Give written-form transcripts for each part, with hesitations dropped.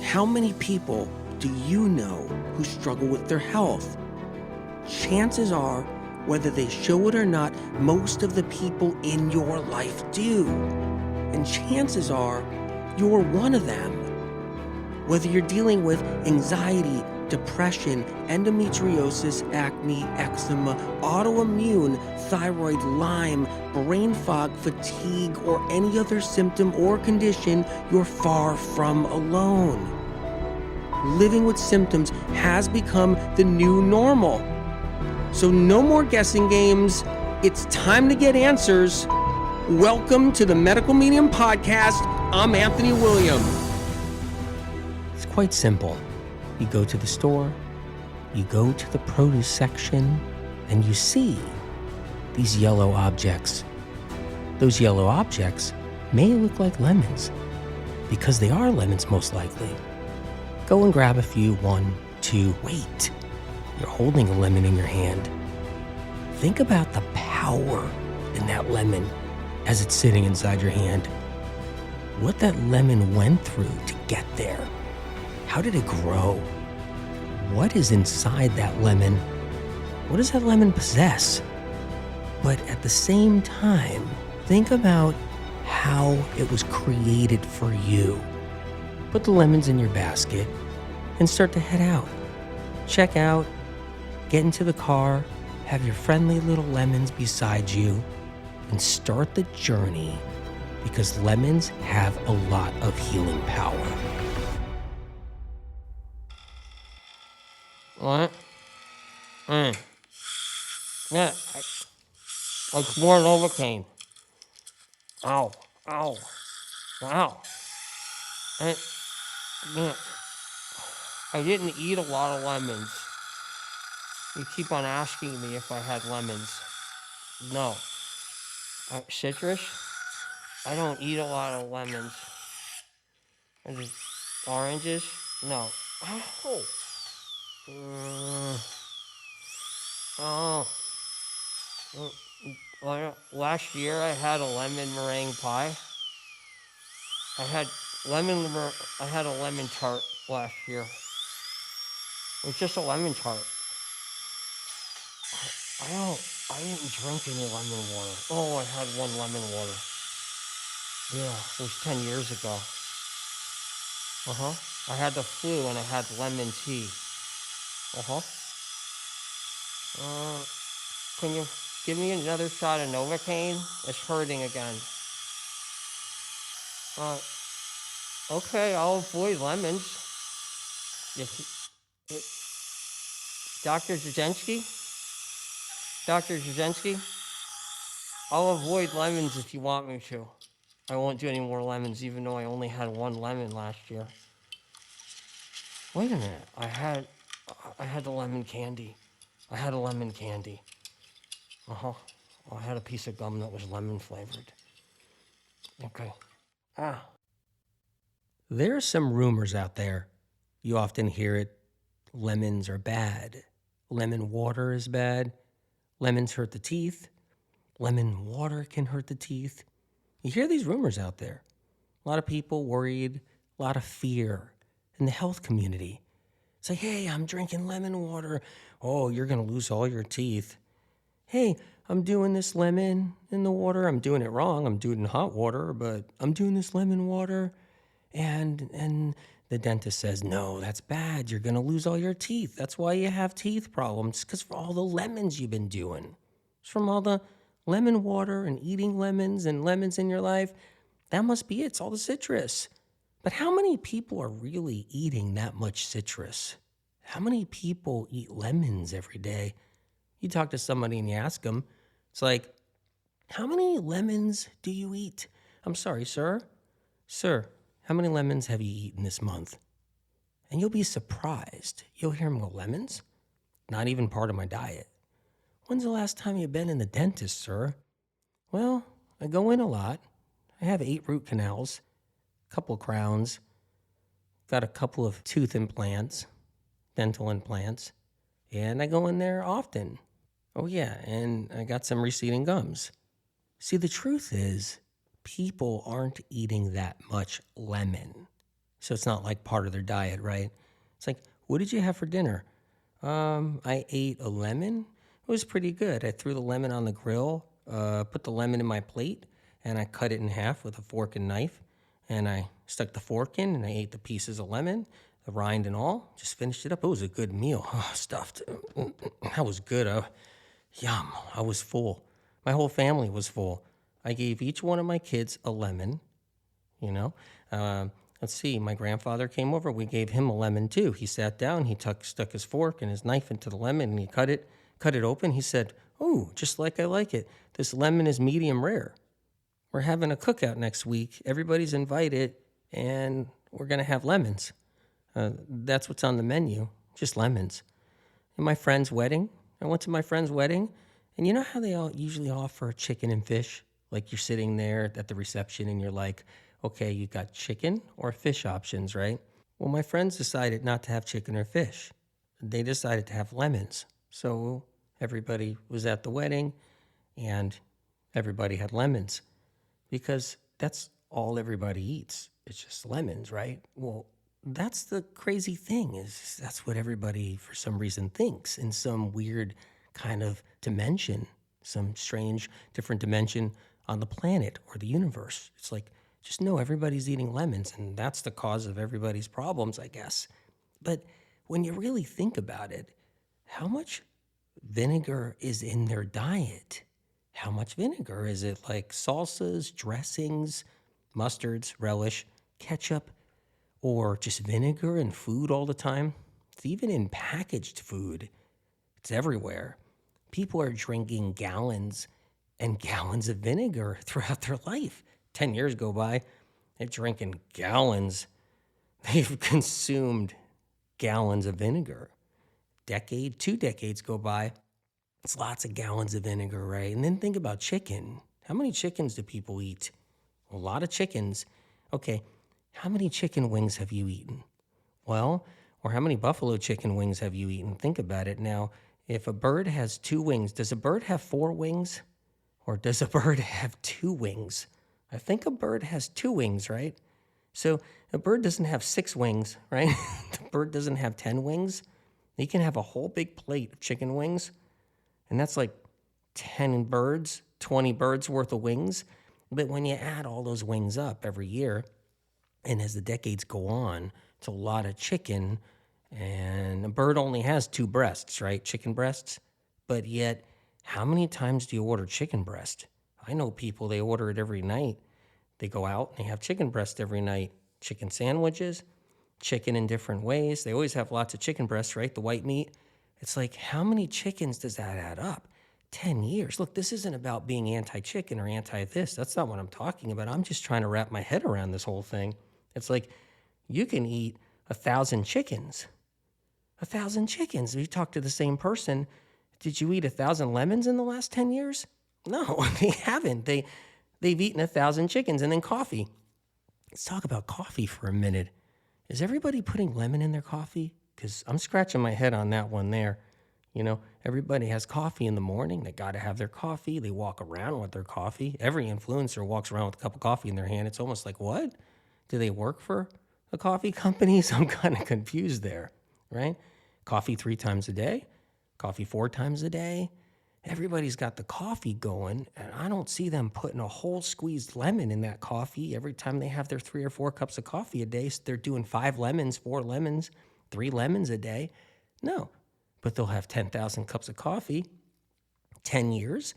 how many people do you know who struggle with their health? Chances are, whether they show it or not, most of the people in your life do. And chances are, you're one of them. Whether you're dealing with anxiety, depression, endometriosis, acne, eczema, autoimmune, thyroid, Lyme, brain fog, fatigue, or any other symptom or condition, you're far from alone. Living with symptoms has become the new normal. So no more guessing games. It's time to get answers. Welcome to the Medical Medium Podcast. I'm Anthony William. It's quite simple. You go to the store, you go to the produce section, and you see these yellow objects. Those yellow objects may look like lemons, because they are lemons most likely. Go and grab a few, 1, 2, wait. You're holding a lemon in your hand. Think about the power in that lemon as it's sitting inside your hand. What that lemon went through to get there. How did it grow? What is inside that lemon? What does that lemon possess? But at the same time, think about how it was created for you. Put the lemons in your basket and start to head out. Check out, get into the car, have your friendly little lemons beside you, and start the journey because lemons have a lot of healing power. What? Yeah, it's more Novocaine. Ow, ow, wow. I didn't eat a lot of lemons. You keep on asking me if I had lemons. No. Citrus? I don't eat a lot of lemons. And just oranges? No. Oh. Last year I had a lemon meringue pie. I had a lemon tart last year. It was just a lemon tart. I didn't drink any lemon water. Oh, I had one lemon water. Yeah, it was 10 years ago. I had the flu and I had lemon tea. Can you give me another shot of Novocaine? It's hurting again. Okay, I'll avoid lemons. Dr. Jasinski? Dr. Jasinski? I'll avoid lemons if you want me to. I won't do any more lemons, even though I only had one lemon last year. Wait a minute. I had the lemon candy. I had a lemon candy. I had a piece of gum that was lemon flavored. Okay. There are some rumors out there. You often hear it. Lemons are bad. Lemon water is bad. Lemons hurt the teeth. Lemon water can hurt the teeth. You hear these rumors out there. A lot of people worried, a lot of fear in the health community. It's like, hey, I'm drinking lemon water. Oh, you're going to lose all your teeth. Hey, I'm doing this lemon in the water. I'm doing it wrong. I'm doing it in hot water, but I'm doing this lemon water. And the dentist says, no, that's bad. You're going to lose all your teeth. That's why you have teeth problems, because for all the lemons you've been doing. It's from all the lemon water and eating lemons and lemons in your life. That must be it. It's all the citrus. But how many people are really eating that much citrus? How many people eat lemons every day? You talk to somebody and you ask them, it's like, how many lemons do you eat? I'm sorry, sir. Sir, how many lemons have you eaten this month? And you'll be surprised. You'll hear them go, lemons? Not even part of my diet. When's the last time you've been in the dentist, sir? Well, I go in a lot. I have 8 root canals, a couple of crowns, got a couple of tooth implants, dental implants, and I go in there often. Oh yeah, and I got some receding gums. See, the truth is, people aren't eating that much lemon. So it's not like part of their diet, right? It's like, what did you have for dinner? I ate a lemon. It was pretty good. I threw the lemon on the grill, put the lemon in my plate, and I cut it in half with a fork and knife. And I stuck the fork in and I ate the pieces of lemon, the rind and all. Just finished it up. It was a good meal. Oh, stuffed. That was good. Yum. I was full. My whole family was full. I gave each one of my kids a lemon, you know. Let's see, my grandfather came over. We gave him a lemon too. He sat down, he stuck his fork and his knife into the lemon and he cut it open. He said, "Oh, just like I like it. This lemon is medium rare. We're having a cookout next week. Everybody's invited and we're going to have lemons. That's what's on the menu, just lemons." In my friend's wedding, I went to my friend's wedding, and you know how they all usually offer chicken and fish? Like you're sitting there at the reception and you're like, okay, you got chicken or fish options, right? Well, my friends decided not to have chicken or fish. They decided to have lemons. So everybody was at the wedding and everybody had lemons because that's all everybody eats. It's just lemons, right? Well, that's the crazy thing is that's what everybody for some reason thinks in some weird kind of dimension, some strange different dimension on the planet or the universe. It's like, just know everybody's eating lemons and that's the cause of everybody's problems, I guess. But when you really think about it, how much vinegar is in their diet? How much vinegar? Is it like salsas, dressings, mustards, relish, ketchup, or just vinegar in food all the time? It's even in packaged food. It's everywhere. People are drinking gallons and gallons of vinegar throughout their life. 10 years go by, they're drinking gallons. They've consumed gallons of vinegar. Two decades go by, it's lots of gallons of vinegar, right? And then think about chicken. How many chickens do people eat? A lot of chickens. Okay, how many chicken wings have you eaten? Well, or how many buffalo chicken wings have you eaten? Think about it. Now, if a bird has 2 wings, does a bird have 4 wings? Or does a bird have 2 wings? I think a bird has 2 wings, right? So a bird doesn't have 6 wings, right? The bird doesn't have 10 wings. You can have a whole big plate of chicken wings, and that's like 10 birds, 20 birds worth of wings. But when you add all those wings up every year, and as the decades go on, it's a lot of chicken, and a bird only has 2 breasts, right? Chicken breasts. But yet, how many times do you order chicken breast? I know people, they order it every night. They go out and they have chicken breast every night. Chicken sandwiches, chicken in different ways. They always have lots of chicken breasts, right? The white meat. It's like, how many chickens does that add up? 10 years. Look, this isn't about being anti-chicken or anti-this. That's not what I'm talking about. I'm just trying to wrap my head around this whole thing. It's like, you can eat 1,000 chickens. 1,000 chickens. We talk to the same person. Did you eat 1,000 lemons in the last 10 years? No, they haven't. They've eaten 1,000 chickens. And then coffee. Let's talk about coffee for a minute. Is everybody putting lemon in their coffee? Because I'm scratching my head on that one there. You know, everybody has coffee in the morning. They got to have their coffee. They walk around with their coffee. Every influencer walks around with a cup of coffee in their hand. It's almost like, what? Do they work for a coffee company? So I'm kind of confused there, right? Coffee 3 times a day, coffee 4 times a day. Everybody's got the coffee going, and I don't see them putting a whole squeezed lemon in that coffee every time they have their 3 or 4 cups of coffee a day. So they're doing 5 lemons, 4 lemons, 3 lemons a day. No, but they'll have 10,000 cups of coffee, 10 years.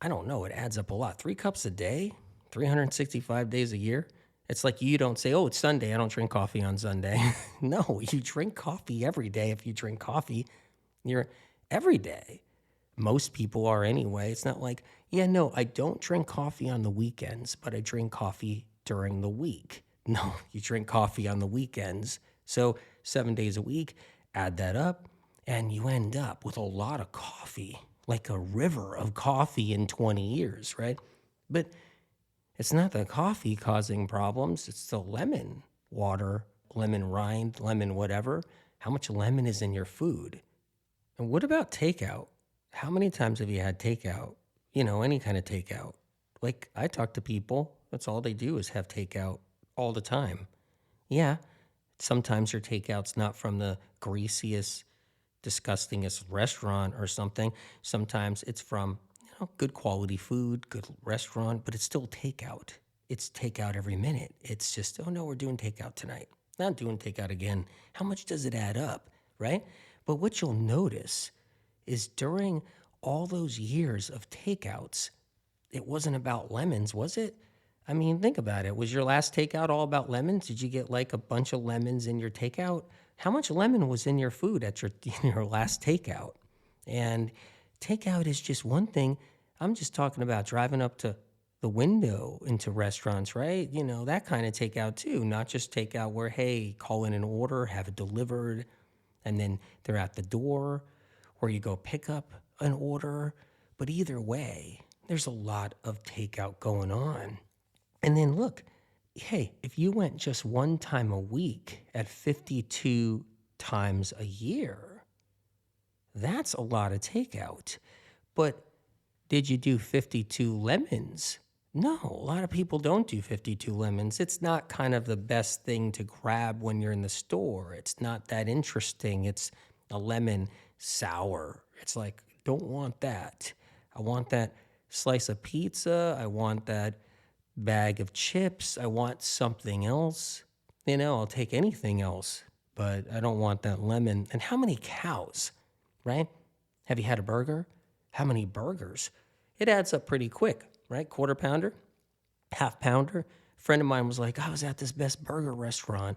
I don't know. It adds up a lot. 3 cups a day, 365 days a year. It's like you don't say, oh, it's Sunday, I don't drink coffee on Sunday. No, you drink coffee every day. If you drink coffee, you're every day. Most people are anyway. It's not like, yeah, no, I don't drink coffee on the weekends, but I drink coffee during the week. No, you drink coffee on the weekends. So 7 days a week, add that up, and you end up with a lot of coffee, like a river of coffee in 20 years, right? But it's not the coffee causing problems. It's the lemon water, lemon rind, lemon whatever. How much lemon is in your food? And what about takeout? How many times have you had takeout? You know, any kind of takeout. Like, I talk to people, that's all they do is have takeout all the time. Yeah, Sometimes your takeout's not from the greasiest, disgustingest restaurant or something. Sometimes it's from, good quality food, good restaurant, but it's still takeout. It's takeout every minute. It's just, oh no, we're doing takeout tonight. Not doing takeout again. How much does it add up, right? But what you'll notice is during all those years of takeouts, it wasn't about lemons, was it? I mean, think about it. Was your last takeout all about lemons? Did you get like a bunch of lemons in your takeout? How much lemon was in your food at your, your last takeout? And takeout is just one thing. I'm just talking about driving up to the window into restaurants, right? That kind of takeout too, not just takeout where, hey, call in an order, have it delivered, and then they're at the door, or you go pick up an order. But either way, there's a lot of takeout going on. And then look, hey, if you went just one time a week at 52 times a year, that's a lot of takeout. But did you do 52 lemons? No, a lot of people don't do 52 lemons. It's not kind of the best thing to grab when you're in the store. It's not that interesting. It's a lemon sour. It's like, don't want that. I want that slice of pizza. I want that bag of chips. I want something else. I'll take anything else, but I don't want that lemon. And how many cows, right? Have you had a burger? How many burgers? It adds up pretty quick, right? Quarter pounder, half pounder. A friend of mine was like, I was at this Best Burger restaurant.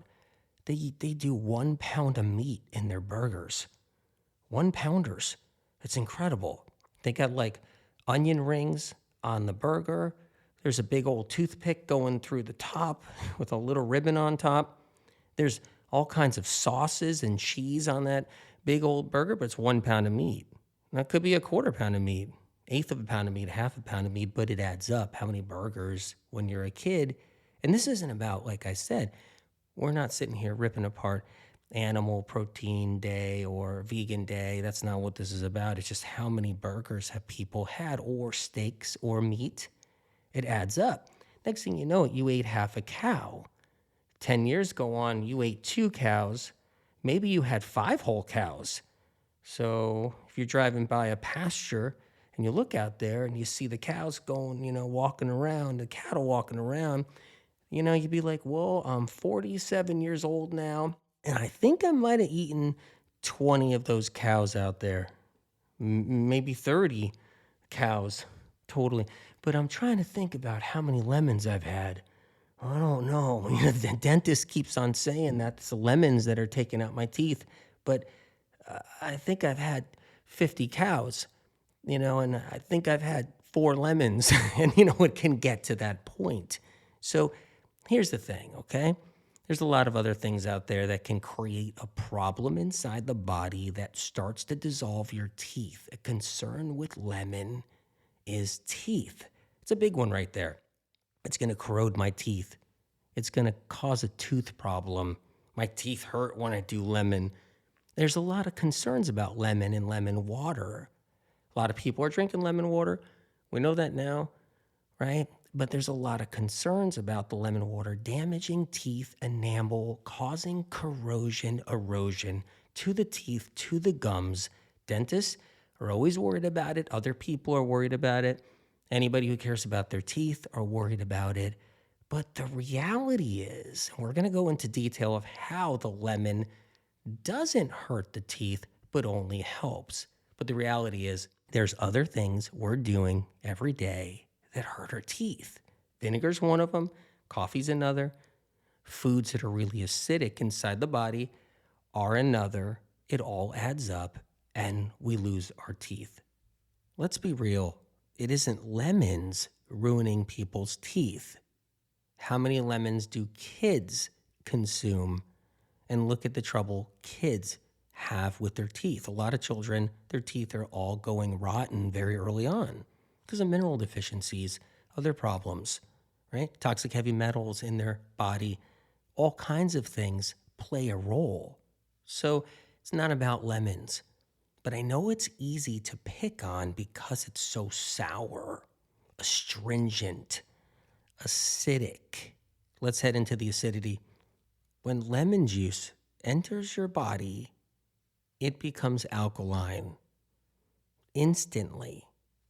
They do 1 pound of meat in their burgers. 1 pounders. It's incredible. They got like onion rings on the burger. There's a big old toothpick going through the top with a little ribbon on top. There's all kinds of sauces and cheese on that big old burger, but it's 1 pound of meat. That could be a quarter pound of meat, eighth of a pound of meat, half a pound of meat, but it adds up. How many burgers when you're a kid? And this isn't about, like I said, we're not sitting here ripping apart Animal Protein Day or Vegan Day. That's not what this is about. It's just how many burgers have people had, or steaks or meat. It adds up. Next thing you know, you ate half a cow. 10 years go on, you ate 2 cows. Maybe you had 5 whole cows. So if you're driving by a pasture and you look out there and you see the cows going, walking around, the cattle walking around, you'd be like, well, I'm 47 years old now, and I think I might have eaten 20 of those cows out there. Maybe 30 cows totally. But I'm trying to think about how many lemons I've had. I don't know. The dentist keeps on saying that it's the lemons that are taking out my teeth. But I think I've had 50 cows, and I think I've had 4 lemons. And, it can get to that point. So here's the thing, okay? There's a lot of other things out there that can create a problem inside the body that starts to dissolve your teeth. A concern with lemon is teeth. It's a big one right there. It's going to corrode my teeth. It's going to cause a tooth problem. My teeth hurt when I do lemon. There's a lot of concerns about lemon and lemon water. A lot of people are drinking lemon water. We know that now, right? But there's a lot of concerns about the lemon water damaging teeth enamel, causing corrosion, erosion to the teeth, to the gums. Dentists are always worried about it. Other people are worried about it. Anybody who cares about their teeth are worried about it. But the reality is, and we're going to go into detail of how the lemon doesn't hurt the teeth, but only helps. But the reality is, there's other things we're doing every day that hurt our teeth. Vinegar's one of them. Coffee's another. Foods that are really acidic inside the body are another. It all adds up, and we lose our teeth. Let's be real. It isn't lemons ruining people's teeth. How many lemons do kids consume? And look at the trouble kids have with their teeth. A lot of children, their teeth are all going rotten very early on because of mineral deficiencies, other problems, right? Toxic heavy metals in their body, all kinds of things play a role. So it's not about lemons, but I know it's easy to pick on because it's so sour, astringent, acidic. Let's head into the acidity. When lemon juice enters your body, it becomes alkaline instantly.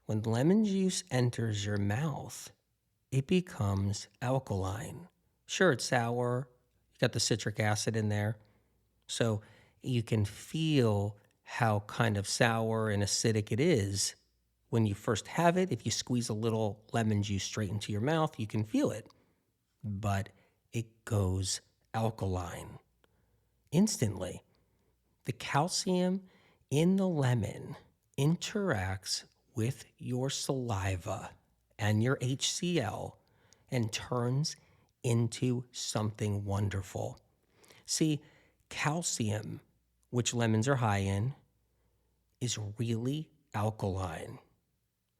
When lemon juice enters your mouth, it becomes alkaline. Sure, it's sour. You got the citric acid in there. So you can feel how kind of sour and acidic it is when you first have it. If you squeeze a little lemon juice straight into your mouth, you can feel it. But it goes alkaline instantly. The calcium in the lemon interacts with your saliva and your HCl and turns into something wonderful. See, calcium, which lemons are high in, is really alkaline,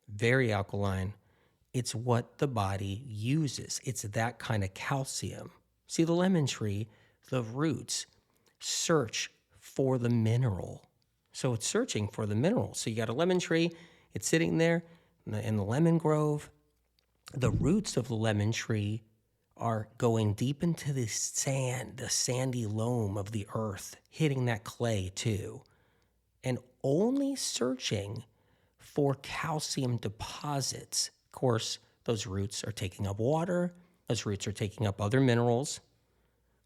very alkaline. It's what the body uses. It's that kind of calcium. See, the lemon tree, the roots search for the mineral. So it's searching for the mineral. So you got a lemon tree, it's sitting there in the lemon grove. The roots of the lemon tree are going deep into the sand, the sandy loam of the earth, hitting that clay too, and only searching for calcium deposits. Of course, those roots are taking up water, those roots are taking up other minerals,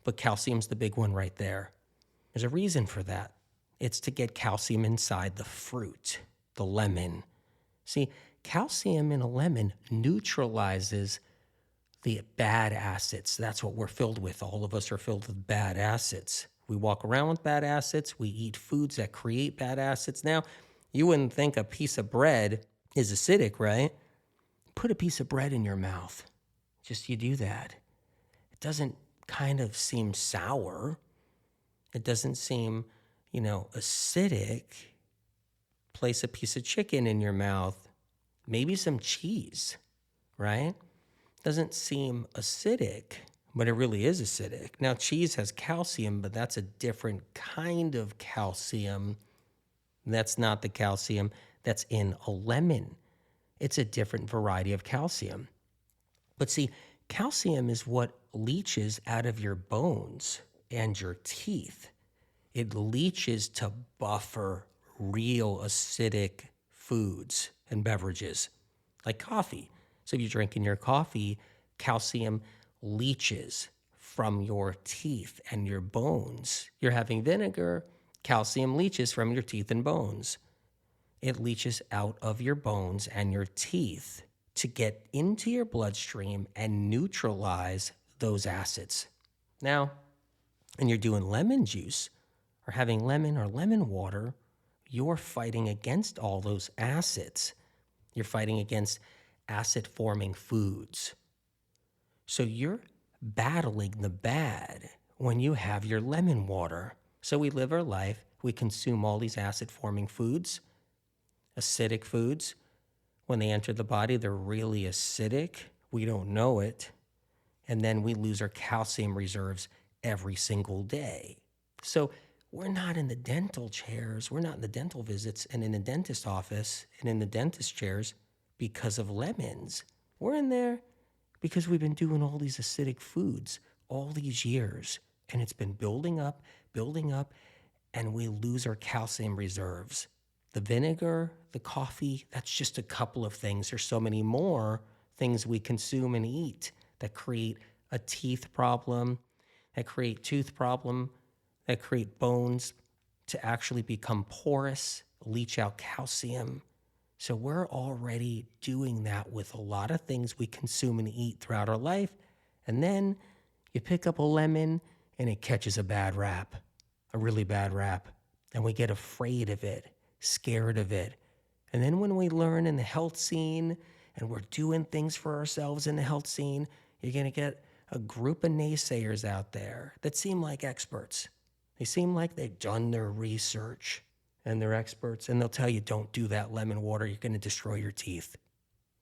but calcium's the big one right there. There's a reason for that. It's to get calcium inside the fruit, the lemon. See, calcium in a lemon neutralizes the bad acids. That's what we're filled with. All of us are filled with bad acids. We walk around with bad acids. We eat foods that create bad acids. Now, you wouldn't think a piece of bread is acidic, right? Put a piece of bread in your mouth. Just you do that. It doesn't kind of seem sour. It doesn't seem, acidic. Place a piece of chicken in your mouth, maybe some cheese, right? Doesn't seem acidic, but it really is acidic. Now, cheese has calcium, but that's a different kind of calcium. That's not the calcium that's in a lemon. It's a different variety of calcium. But see, calcium is what leaches out of your bones and your teeth. It leaches to buffer real acidic foods and beverages, like coffee. So if you're drinking your coffee, calcium leaches from your teeth and your bones. You're having vinegar, calcium leaches from your teeth and bones. It leaches out of your bones and your teeth to get into your bloodstream and neutralize those acids. Now, when you're doing lemon juice or having lemon or lemon water, you're fighting against all those acids. You're fighting against acid-forming foods. So you're battling the bad when you have your lemon water. So we live our life, we consume all these acid-forming foods, acidic foods. When they enter the body, they're really acidic. We don't know it. And then we lose our calcium reserves every single day. So we're not in the dental chairs, we're not in the dental visits and in the dentist office and in the dentist chairs because of lemons. We're in there because we've been doing all these acidic foods all these years, and it's been building up, and we lose our calcium reserves. The vinegar, the coffee, that's just a couple of things. There's so many more things we consume and eat that create a teeth problem, that create tooth problem, that create bones to actually become porous, leach out calcium. So we're already doing that with a lot of things we consume and eat throughout our life. And then you pick up a lemon and it catches a bad rap, a really bad rap. And we get afraid of it, scared of it. And then when we learn in the health scene and we're doing things for ourselves in the health scene, you're going to get a group of naysayers out there that seem like experts. They seem like they've done their research and they're experts, and they'll tell you, don't do that lemon water, you're going to destroy your teeth.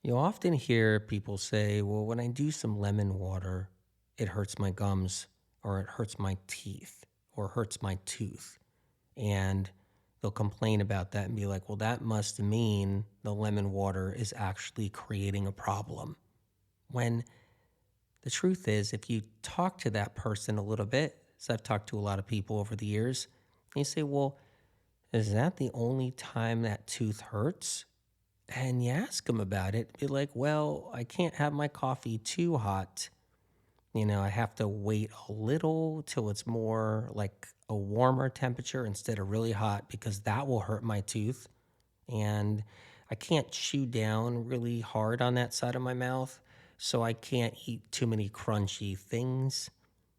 You often hear people say, well, when I do some lemon water, it hurts my gums, or it hurts my teeth, or hurts my tooth. And they'll complain about that and be like, well, that must mean the lemon water is actually creating a problem. When the truth is, if you talk to that person a little bit, So I've talked to a lot of people over the years. And you say, well, is that the only time that tooth hurts? And you ask them about it, be like, well, I can't have my coffee too hot. I have to wait a little till it's more like a warmer temperature instead of really hot because that will hurt my tooth. And I can't chew down really hard on that side of my mouth, so I can't eat too many crunchy things.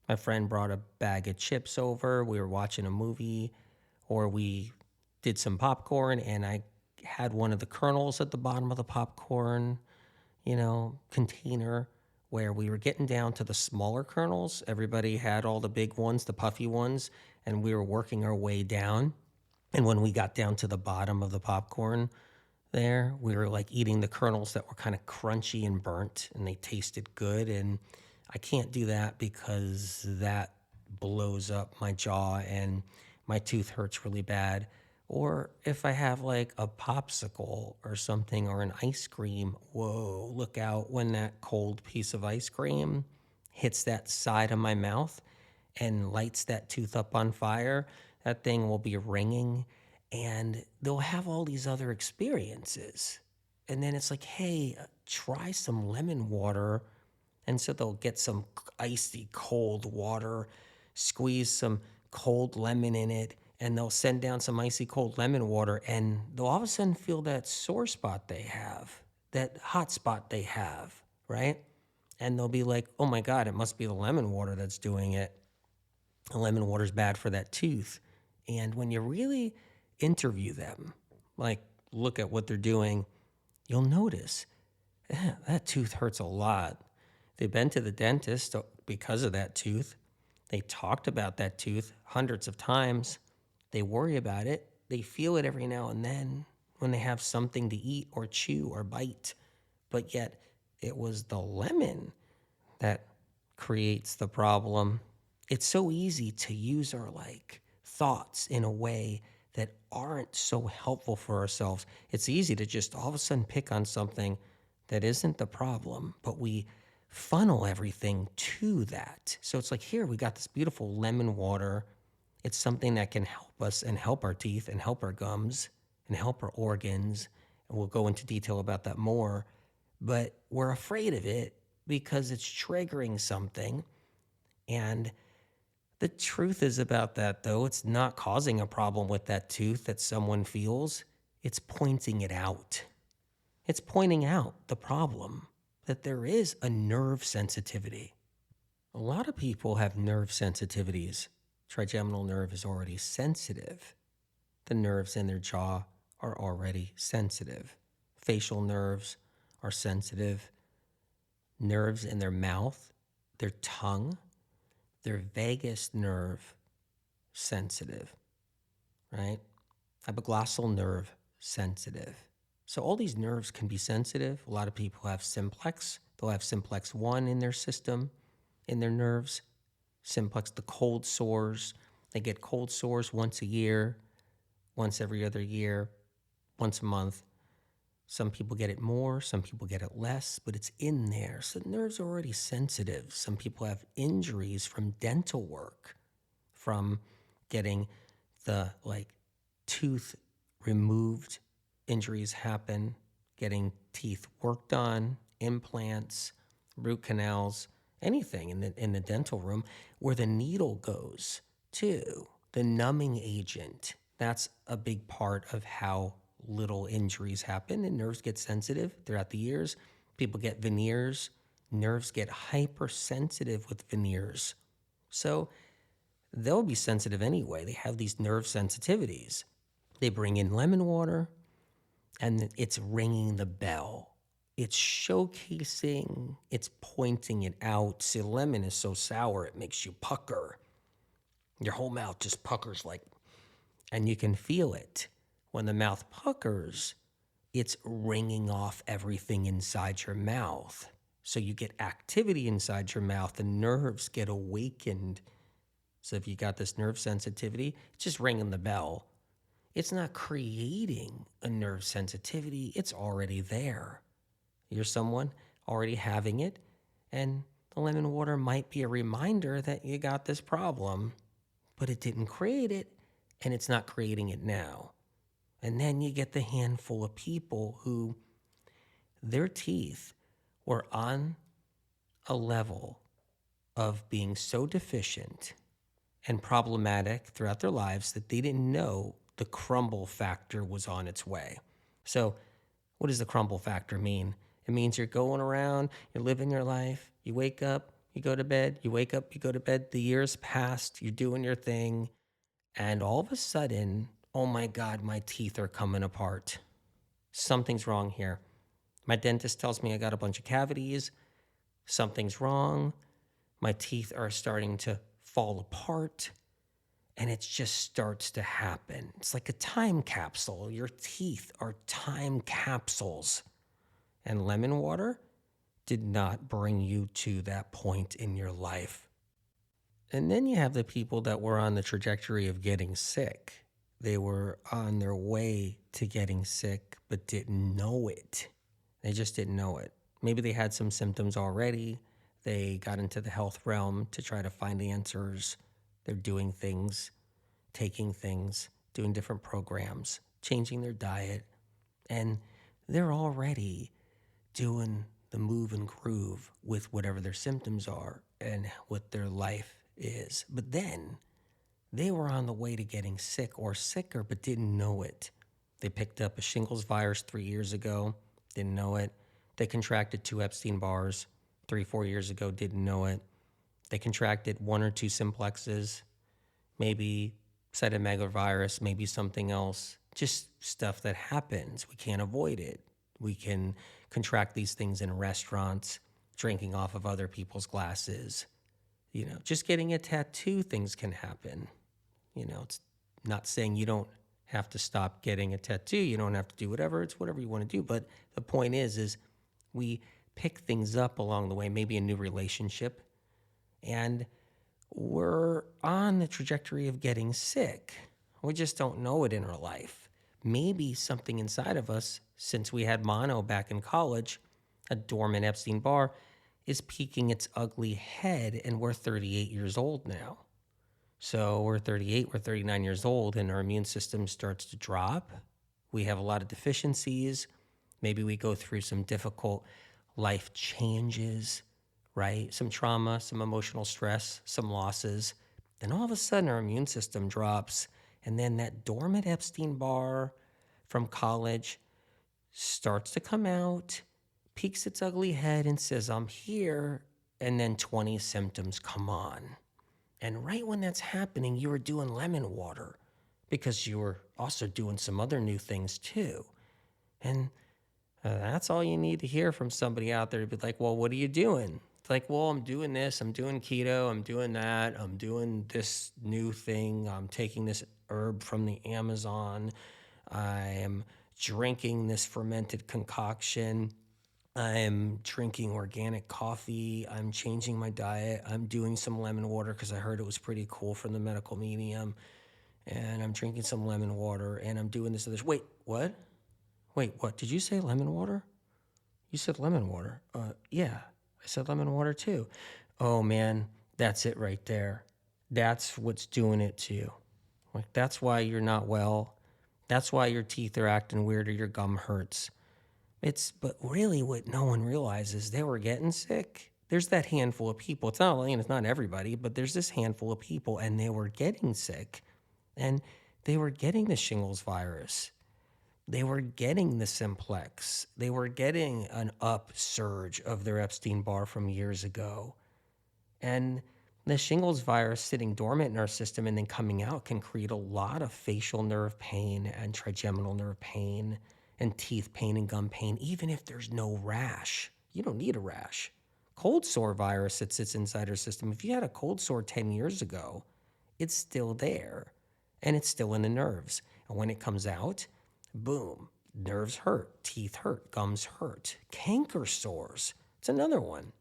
My friend brought a bag of chips over. We were watching a movie, or we did some popcorn, and I had one of the kernels at the bottom of the popcorn, container where we were getting down to the smaller kernels. Everybody had all the big ones, the puffy ones, and we were working our way down. And when we got down to the bottom of the popcorn there, we were like eating the kernels that were kind of crunchy and burnt, and they tasted good. And I can't do that because that blows up my jaw and my tooth hurts really bad. Or if I have like a popsicle or something or an ice cream, whoa, look out when that cold piece of ice cream hits that side of my mouth and lights that tooth up on fire. That thing will be ringing, and they'll have all these other experiences. And then it's like, hey, try some lemon water. And so they'll get some icy cold water, squeeze some cold lemon in it, and they'll send down some icy cold lemon water, and they'll all of a sudden feel that sore spot they have, that hot spot they have, right? And they'll be like, oh my God, it must be the lemon water that's doing it. And lemon water's bad for that tooth. And when you really interview them, like look at what they're doing, you'll notice that tooth hurts a lot. They've been to the dentist because of that tooth. They talked about that tooth hundreds of times. They worry about it. They feel it every now and then when they have something to eat or chew or bite. But yet it was the lemon that creates the problem. It's so easy to use our thoughts in a way that aren't so helpful for ourselves. It's easy to just all of a sudden pick on something that isn't the problem, but we funnel everything to that. So it's like, here, we got this beautiful lemon water. It's something that can help us and help our teeth and help our gums and help our organs. And we'll go into detail about that more. But we're afraid of it because it's triggering something. And the truth is about that, though, it's not causing a problem with that tooth that someone feels. It's pointing it out. It's pointing out the problem, that there is a nerve sensitivity. A lot of people have nerve sensitivities. Trigeminal nerve is already sensitive. The nerves in their jaw are already sensitive. Facial nerves are sensitive. Nerves in their mouth, their tongue, their vagus nerve, sensitive, right? Hypoglossal nerve, sensitive. So all these nerves can be sensitive. A lot of people have simplex. They'll have simplex 1 in their system, in their nerves. Simplex, the cold sores. They get cold sores once a year, once every other year, once a month. Some people get it more, some people get it less, but it's in there. So the nerves are already sensitive. Some people have injuries from dental work, from getting the tooth removed. Injuries happen, getting teeth worked on, implants, root canals, anything in the dental room where the needle goes too. The numbing agent, that's a big part of how little injuries happen, and nerves get sensitive throughout the years. People get veneers. Nerves get hypersensitive with veneers. So they'll be sensitive anyway. They have these nerve sensitivities. They bring in lemon water, and it's ringing the bell. It's showcasing, it's pointing it out. See, lemon is so sour, it makes you pucker. Your whole mouth just puckers and you can feel it. When the mouth puckers, it's ringing off everything inside your mouth. So you get activity inside your mouth, the nerves get awakened. So if you got this nerve sensitivity, it's just ringing the bell. It's not creating a nerve sensitivity, it's already there. You're someone already having it, and the lemon water might be a reminder that you got this problem, but it didn't create it, and it's not creating it now. And then you get the handful of people who their teeth were on a level of being so deficient and problematic throughout their lives that they didn't know the crumble factor was on its way. So what does the crumble factor mean? It means you're going around, you're living your life, you wake up, you go to bed, you wake up, you go to bed, the years passed, you're doing your thing, and all of a sudden, oh my God, my teeth are coming apart. Something's wrong here. My dentist tells me I got a bunch of cavities. Something's wrong. My teeth are starting to fall apart. And it just starts to happen. It's like a time capsule. Your teeth are time capsules. And lemon water did not bring you to that point in your life. And then you have the people that were on the trajectory of getting sick. They were on their way to getting sick, but didn't know it. They just didn't know it. Maybe they had some symptoms already. They got into the health realm to try to find answers. They're doing things, taking things, doing different programs, changing their diet, and they're already doing the move and groove with whatever their symptoms are and what their life is. But then they were on the way to getting sick or sicker, but didn't know it. They picked up a shingles virus 3 years ago, didn't know it. They contracted 2 Epstein-Barrs 3-4 years ago, didn't know it. They contracted 1 or 2 simplexes, maybe cytomegalovirus, maybe something else, just stuff that happens. We can't avoid it. We can contract these things in restaurants, drinking off of other people's glasses. Just getting a tattoo, things can happen. It's not saying you don't have to stop getting a tattoo. You don't have to do whatever. It's whatever you want to do. But the point is we pick things up along the way, maybe a new relationship, and we're on the trajectory of getting sick. We just don't know it in our life. Maybe something inside of us, since we had mono back in college, a dormant Epstein-Barr, is peeking its ugly head, and we're 38 years old now. So we're 38, we're 39 years old, and our immune system starts to drop. We have a lot of deficiencies. Maybe we go through some difficult life changes, right? Some trauma, some emotional stress, some losses. Then all of a sudden our immune system drops, and then that dormant Epstein-Barr from college starts to come out, peeks its ugly head and says, I'm here, and then 20 symptoms come on. And right when that's happening, you were doing lemon water because you were also doing some other new things too. And that's all you need to hear from somebody out there to be like, well, what are you doing? It's like, well, I'm doing this, I'm doing keto, I'm doing that, I'm doing this new thing, I'm taking this herb from the Amazon, I'm drinking this fermented concoction, I'm drinking organic coffee, I'm changing my diet, I'm doing some lemon water because I heard it was pretty cool from the medical medium, and I'm drinking some lemon water, and I'm doing this and this. Wait, what? Did you say lemon water? You said lemon water. Yeah, I said lemon water too. Oh man, that's it right there. That's what's doing it to you. Like, that's why you're not well. That's why your teeth are acting weird or your gum hurts. But really what no one realizes, they were getting sick. There's that handful of people. It's not everybody, but there's this handful of people, and they were getting sick, and they were getting the shingles virus. They were getting the simplex. They were getting an upsurge of their Epstein-Barr from years ago. And the shingles virus sitting dormant in our system and then coming out can create a lot of facial nerve pain and trigeminal nerve pain and teeth pain and gum pain, even if there's no rash. You don't need a rash. Cold sore virus that sits inside our system, if you had a cold sore 10 years ago, it's still there, and it's still in the nerves. And when it comes out, boom, nerves hurt, teeth hurt, gums hurt. Canker sores, it's another one.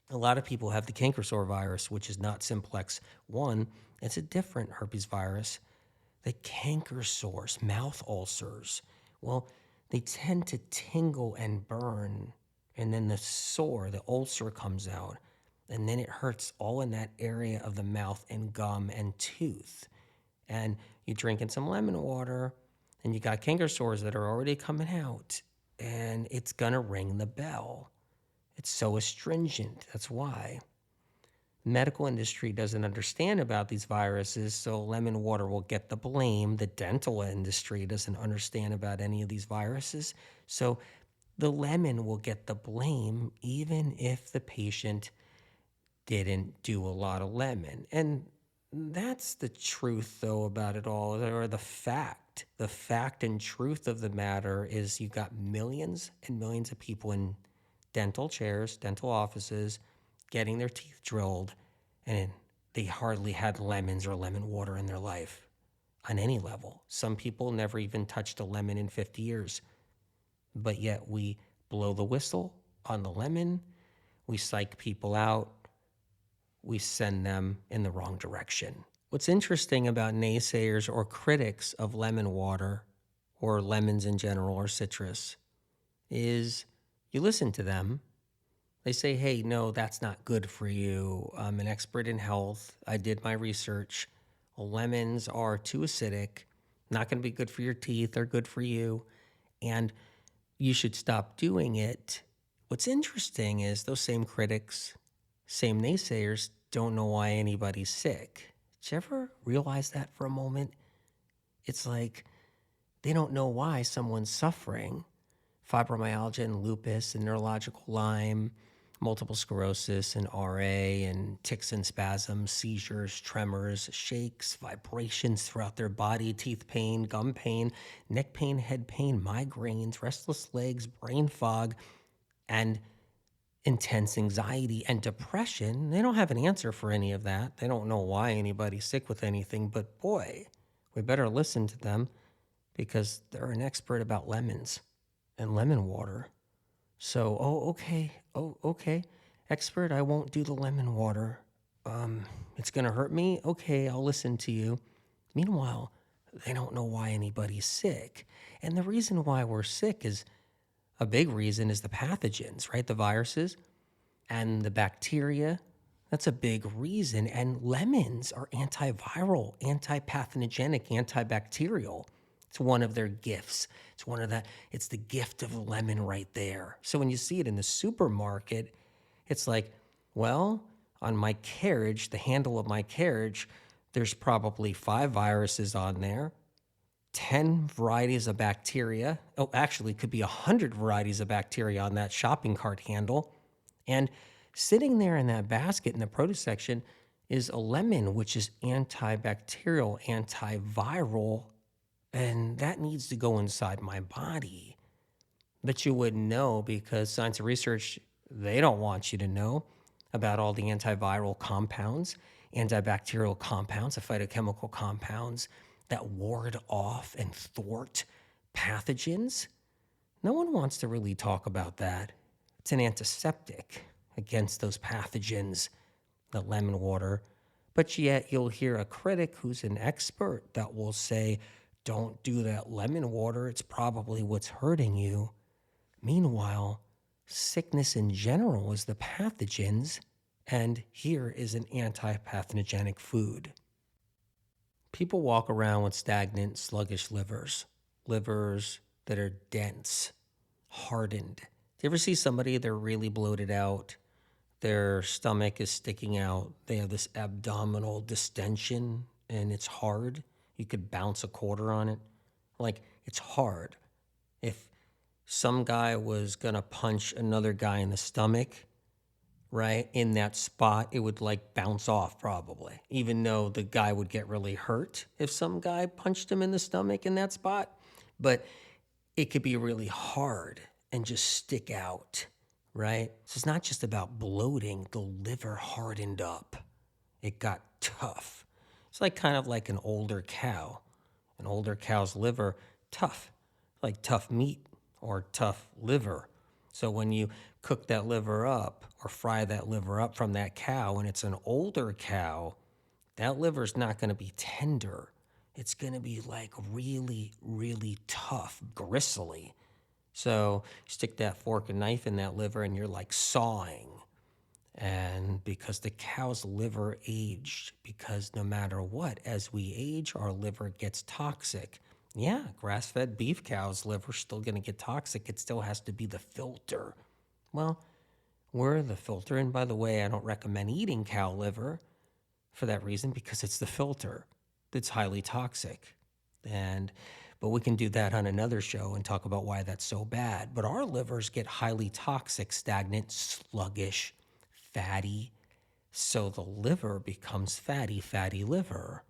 A lot of people have the canker sore virus, which is not simplex 1. It's a different herpes virus. The canker sores, mouth ulcers, well, they tend to tingle and burn, and then the ulcer comes out. and then it hurts all in that area of the mouth and gum and tooth. And you're drinking some lemon water, and you got canker sores that are already coming out, and it's gonna ring the bell. It's so astringent. That's why. The medical industry doesn't understand about these viruses, so lemon water will get the blame. The dental industry doesn't understand about any of these viruses, so the lemon will get the blame even if the patient didn't do a lot of lemon. And that's the truth, though, about it all, or the fact. The fact and truth of the matter is you got millions and millions of people in dental chairs, dental offices, getting their teeth drilled, and they hardly had lemons or lemon water in their life on any level. Some people never even touched a lemon in 50 years. But yet we blow the whistle on the lemon, we psych people out, we send them in the wrong direction. What's interesting about naysayers or critics of lemon water, or lemons in general, or citrus, is you listen to them. They say, hey, no, that's not good for you. I'm an expert in health. I did my research. Lemons are too acidic, not going to be good for your teeth or good for you, and you should stop doing it. What's interesting is those same critics, same naysayers, don't know why anybody's sick. Did you ever realize that for a moment? It's like they don't know why someone's suffering. Fibromyalgia and lupus and neurological Lyme, multiple sclerosis and RA and tics and spasms, seizures, tremors, shakes, vibrations throughout their body, teeth pain, gum pain, neck pain, head pain, migraines, restless legs, brain fog, and intense anxiety and depression. They don't have an answer for any of that. They don't know why anybody's sick with anything, but boy, we better listen to them because they're an expert about lemons and lemon water. So, okay. Expert, I won't do the lemon water. It's going to hurt me? Okay, I'll listen to you. Meanwhile, they don't know why anybody's sick. And the reason why we're sick is, a big reason is the pathogens, right? The viruses and the bacteria. That's a big reason. And lemons are antiviral, antipathogenic, antibacterial. It's one of their gifts. It's the gift of the lemon right there. So when you see it in the supermarket, it's like, well, on my carriage, the handle of my carriage, there's probably 5 viruses on there, 10 varieties of bacteria. Oh, actually, it could be 100 varieties of bacteria on that shopping cart handle. And sitting there in that basket in the produce section is a lemon, which is antibacterial, antiviral, and that needs to go inside my body. But you wouldn't know because science and research, they don't want you to know about all the antiviral compounds, antibacterial compounds, the phytochemical compounds that ward off and thwart pathogens. No one wants to really talk about that. It's an antiseptic against those pathogens, the lemon water. But yet you'll hear a critic who's an expert that will say, don't do that lemon water. It's probably what's hurting you. Meanwhile, sickness in general is the pathogens, and here is an antipathogenic food. People walk around with stagnant, sluggish livers that are dense, hardened. Do you ever see somebody, they're really bloated out, their stomach is sticking out, they have this abdominal distension, and it's hard? You could bounce a quarter on it. Like, it's hard. If some guy was gonna punch another guy in the stomach, right, in that spot, it would like bounce off probably, even though the guy would get really hurt if some guy punched him in the stomach in that spot. But it could be really hard and just stick out, right? So it's not just about bloating. The liver hardened up. It got tough. It's like kind of like an older cow. An older cow's liver, tough, like tough meat or tough liver. So when you cook that liver up or fry that liver up from that cow and it's an older cow, that liver's not going to be tender. It's going to be like really, really tough, gristly. So you stick that fork and knife in that liver and you're like sawing. And because the cow's liver aged, because no matter what, as we age, our liver gets toxic. Yeah, grass-fed beef cow's liver's still going to get toxic. It still has to be the filter. Well, we're the filter. And by the way, I don't recommend eating cow liver for that reason, because it's the filter that's highly toxic. But we can do that on another show and talk about why that's so bad. But our livers get highly toxic, stagnant, sluggish, fatty. So the liver becomes fatty liver.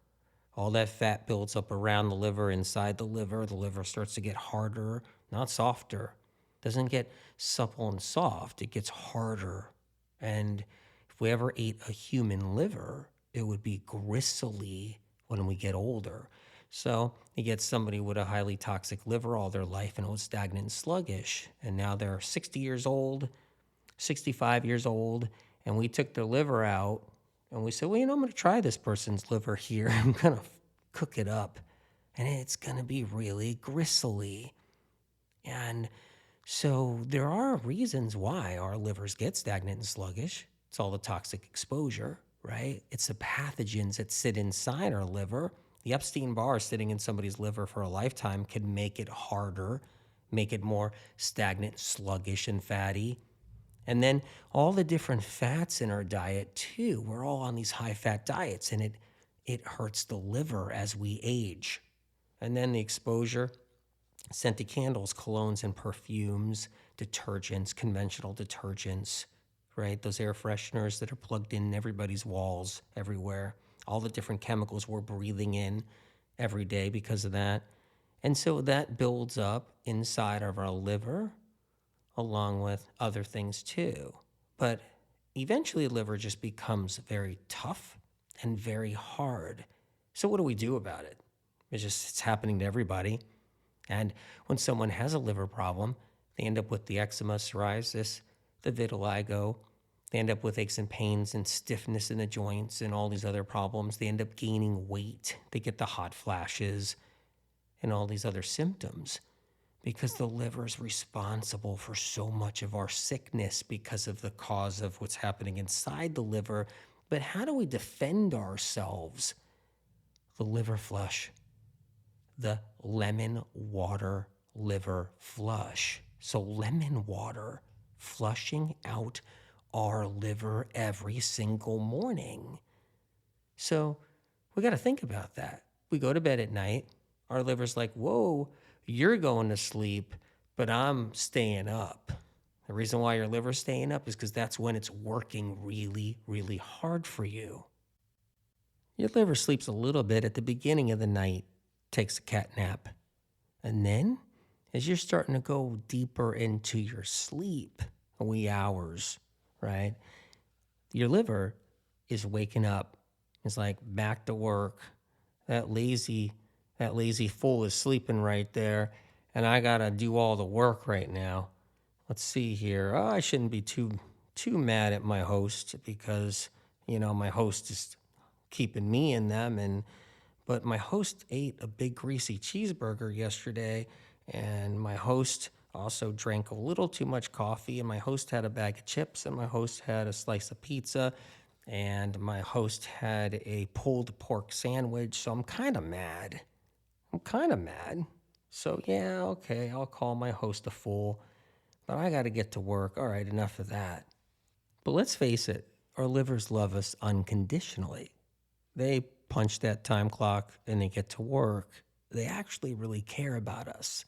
All that fat builds up around the liver, inside the liver. The liver starts to get harder, not softer. Doesn't get supple and soft. It gets harder. And if we ever ate a human liver, it would be gristly when we get older. So you get somebody with a highly toxic liver all their life, and it was stagnant and sluggish. And now they're 60 years old, 65 years old, and we took their liver out, and we said, well, I'm going to try this person's liver here. I'm going to cook it up, and it's going to be really gristly. And so there are reasons why our livers get stagnant and sluggish. It's all the toxic exposure, right? It's the pathogens that sit inside our liver. The Epstein-Barr sitting in somebody's liver for a lifetime can make it harder, make it more stagnant, sluggish, and fatty. And then all the different fats in our diet too. We're all on these high-fat diets, and it hurts the liver as we age. And then the exposure, scented candles, colognes, and perfumes, detergents, conventional detergents, right? Those air fresheners that are plugged in everybody's walls everywhere. All the different chemicals we're breathing in every day because of that. And so that builds up inside of our liver, along with other things too. But eventually liver just becomes very tough and very hard. So what do we do about it? It's happening to everybody. And when someone has a liver problem, they end up with the eczema, psoriasis, the vitiligo. They end up with aches and pains and stiffness in the joints and all these other problems. They end up gaining weight. They get the hot flashes and all these other symptoms, because the liver is responsible for so much of our sickness because of the cause of what's happening inside the liver. But how do we defend ourselves? The liver flush, the lemon water liver flush. So lemon water flushing out our liver every single morning. So we got to think about that. We go to bed at night, our liver's like, whoa, you're going to sleep, but I'm staying up. The reason why your liver's staying up is because that's when it's working really, really hard for you. Your liver sleeps a little bit at the beginning of the night, takes a cat nap. And then, as you're starting to go deeper into your sleep, wee hours, right? Your liver is waking up. It's like, back to work. That lazy fool is sleeping right there, and I gotta do all the work right now. Let's see here. Oh, I shouldn't be too mad at my host, because my host is keeping me in them, but my host ate a big greasy cheeseburger yesterday, and my host also drank a little too much coffee, and my host had a bag of chips, and my host had a slice of pizza, and my host had a pulled pork sandwich. So I'm kind of mad. So yeah, okay, I'll call my host a fool, but I got to get to work. All right, enough of that. But let's face it, our livers love us unconditionally. They punch that time clock and they get to work. They actually really care about us.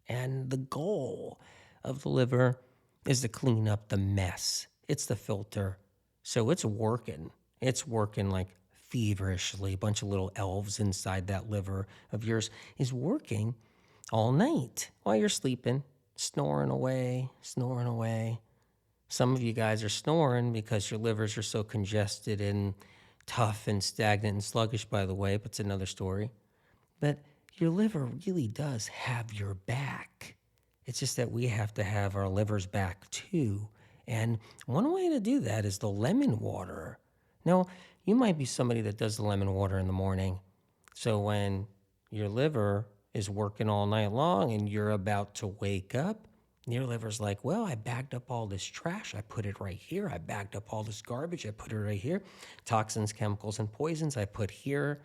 And the goal of the liver is to clean up the mess. It's the filter. So it's working. It's working like feverishly. A bunch of little elves inside that liver of yours is working all night while you're sleeping, snoring away. Some of you guys are snoring because your livers are so congested and tough and stagnant and sluggish, by the way, but it's another story. But your liver really does have your back. It's just that we have to have our livers back too. And one way to do that is the lemon water. Now, you might be somebody that does the lemon water in the morning. So when your liver is working all night long and you're about to wake up, And your liver's like, well, I bagged up all this trash. I put it right here. I bagged up all this garbage. I put it right here. Toxins, chemicals, and poisons I put here.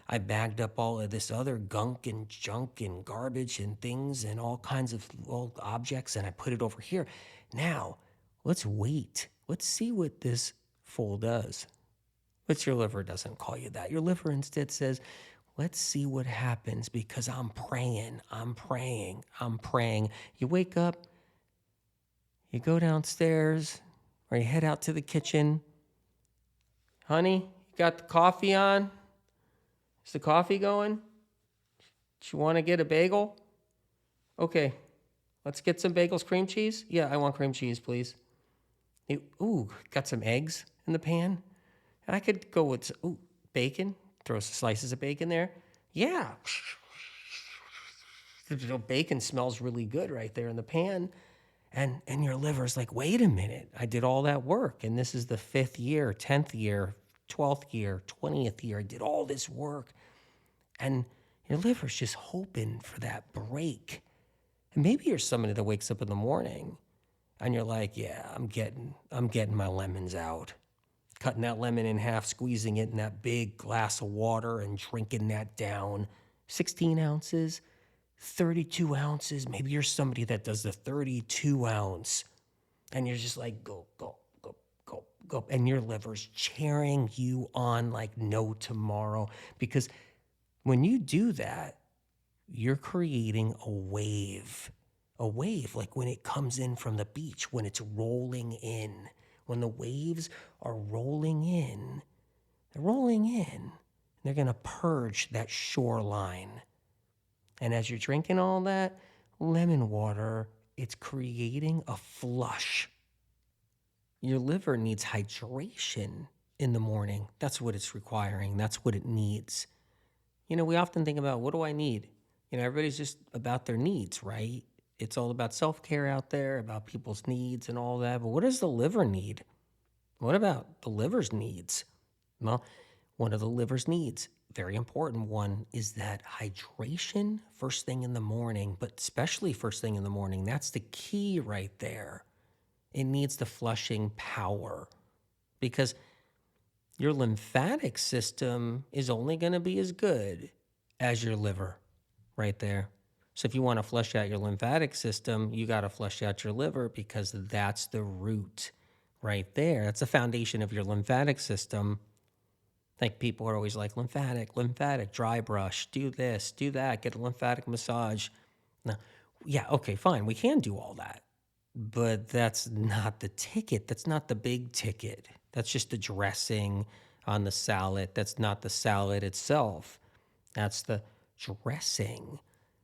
I bagged up all of this other gunk and junk and garbage and things and all kinds of old objects, and I put it over here. Now, let's wait. Let's see what this fool does. But your liver doesn't call you that. Your liver instead says, let's see what happens because I'm praying. You wake up, you go downstairs, or you head out to the kitchen. Honey, you got the coffee on? Is the coffee going? Do you want to get a bagel? Okay, let's get some bagels, cream cheese? Yeah, I want cream cheese, please. Got some eggs in the pan? I could go with, bacon. Throw some slices of bacon there. Yeah. The bacon smells really good right there in the pan. And your liver's like, wait a minute. I did all that work. And this is the 5th year, 10th year, 12th year, 20th year. I did all this work. And your liver's just hoping for that break. And maybe you're somebody that wakes up in the morning and you're like, yeah, I'm getting my lemons out. Cutting that lemon in half, squeezing it in that big glass of water and drinking that down. 16 ounces, 32 ounces. Maybe you're somebody that does the 32 ounce. And you're just like, go, go, go, go, go. And your liver's cheering you on like no tomorrow. Because when you do that, you're creating a wave. A wave, like when it comes in from the beach, when it's rolling in. When the waves are rolling in, they're going to purge that shoreline. And as you're drinking all that lemon water, it's creating a flush. Your liver needs hydration in the morning. That's what it's requiring. That's what it needs. We often think about, what do I need? Everybody's just about their needs, right? It's all about self-care out there, about people's needs and all that. But what does the liver need? What about the liver's needs? Well, one of the liver's needs, very important one, is that hydration first thing in the morning, but especially first thing in the morning. That's the key right there. It needs the flushing power because your lymphatic system is only going to be as good as your liver right there. So if you want to flush out your lymphatic system, you got to flush out your liver because that's the root right there. That's the foundation of your lymphatic system. Like people are always like, lymphatic, dry brush, do this, do that, get a lymphatic massage. Now, yeah, okay, fine. We can do all that. But that's not the ticket. That's not the big ticket. That's just the dressing on the salad. That's not the salad itself. That's the dressing.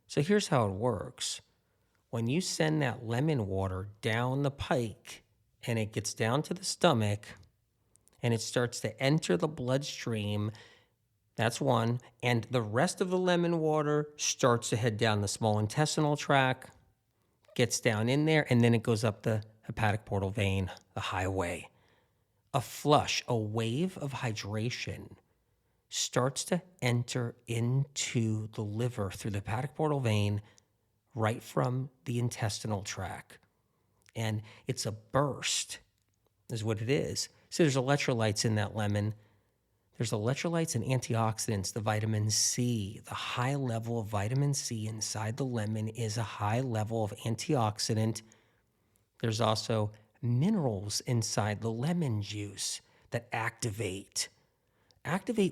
So here's how it works. When you send that lemon water down the pike and it gets down to the stomach and it starts to enter the bloodstream, that's one. And the rest of the lemon water starts to head down the small intestinal tract, gets down in there, and then it goes up the hepatic portal vein, the highway. A flush, a wave of hydration starts to enter into the liver through the hepatic portal vein right from the intestinal tract. And it's a burst, is what it is. So there's electrolytes in that lemon. There's electrolytes and antioxidants, the vitamin C. The high level of vitamin C inside the lemon is a high level of antioxidant. There's also minerals inside the lemon juice that activate